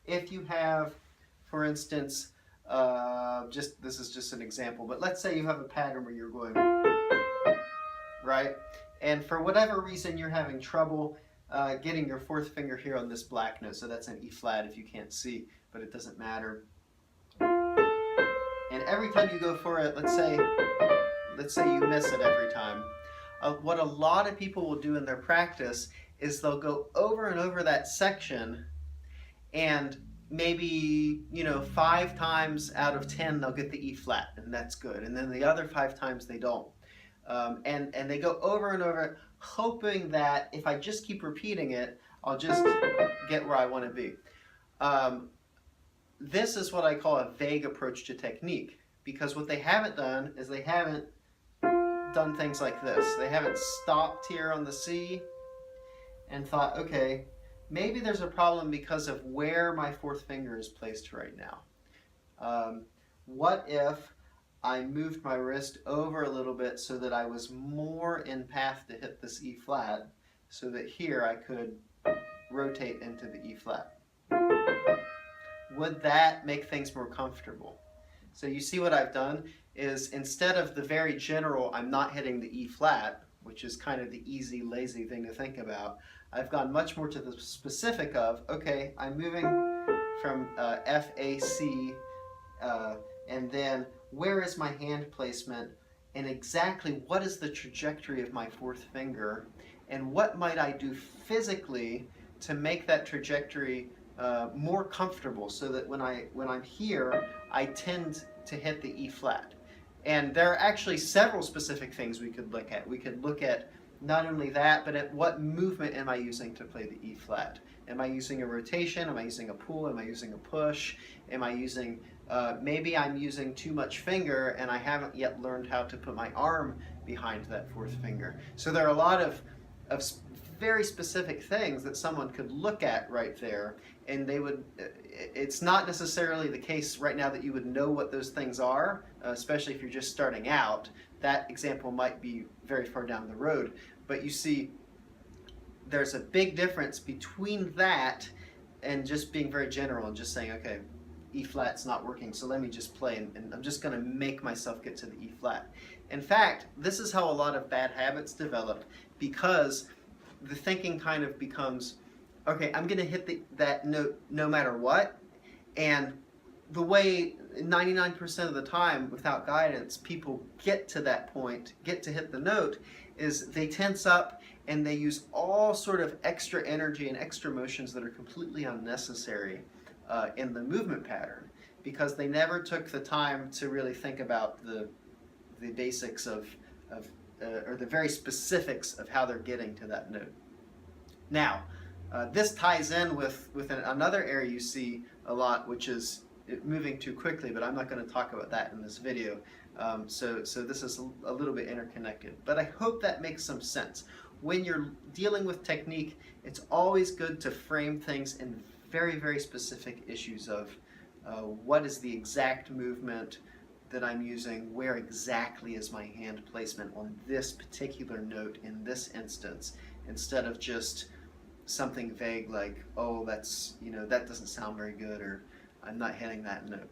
if you have, for instance, this is just an example, but let's say you have a pattern where you're going, right? And for whatever reason you're having trouble getting your fourth finger here on this black note, so that's an E flat if you can't see, but it doesn't matter. And every time you go for it, let's say you miss it every time. What a lot of people will do in their practice is they'll go over and over that section, and maybe 5 times out of 10 they'll get the E flat, and that's good. And then the other 5 times they don't. And they go over and over it, hoping that if I just keep repeating it, I'll just get where I want to be. This is what I call a vague approach to technique, because what they haven't done is they haven't done things like this. They haven't stopped here on the C and thought, okay, maybe there's a problem because of where my fourth finger is placed right now. What if I moved my wrist over a little bit so that I was more in path to hit this E flat, so that here I could rotate into the E flat? Would that make things more comfortable? So you see what I've done is, instead of the very general, I'm not hitting the E flat, which is kind of the easy, lazy thing to think about, I've gone much more to the specific of, okay, I'm moving from F, A, C, and then where is my hand placement, and exactly what is the trajectory of my fourth finger, and what might I do physically to make that trajectory more comfortable, so that when I'm here, I tend to hit the E flat. And there are actually several specific things we could look at. We could look at not only that, but at what movement am I using to play the E flat? Am I using a rotation? Am I using a pull? Am I using a push? Am I using, maybe I'm using too much finger and I haven't yet learned how to put my arm behind that fourth finger. So there are a lot of very specific things that someone could look at right there, and they would, it's not necessarily the case right now that you would know what those things are, especially if you're just starting out. That example might be very far down the road, but you see there's a big difference between that and just being very general and just saying, okay, E flat's not working, so let me just play, and I'm just going to make myself get to the E flat. In fact, this is how a lot of bad habits develop, because the thinking kind of becomes, okay, I'm going to hit that note no matter what, and the way 99% of the time without guidance people get to that point, get to hit the note, is they tense up and they use all sort of extra energy and extra motions that are completely unnecessary in the movement pattern, because they never took the time to really think about the basics of or the very specifics of how they're getting to that note. Now, this ties in with another area you see a lot, which is moving too quickly, but I'm not going to talk about that in this video. So this is a little bit interconnected, but I hope that makes some sense. When you're dealing with technique, it's always good to frame things in very, very specific issues of what is the exact movement that I'm using, where exactly is my hand placement on this particular note in this instance, instead of just something vague like, oh, that's, that doesn't sound very good, or I'm not hitting that note.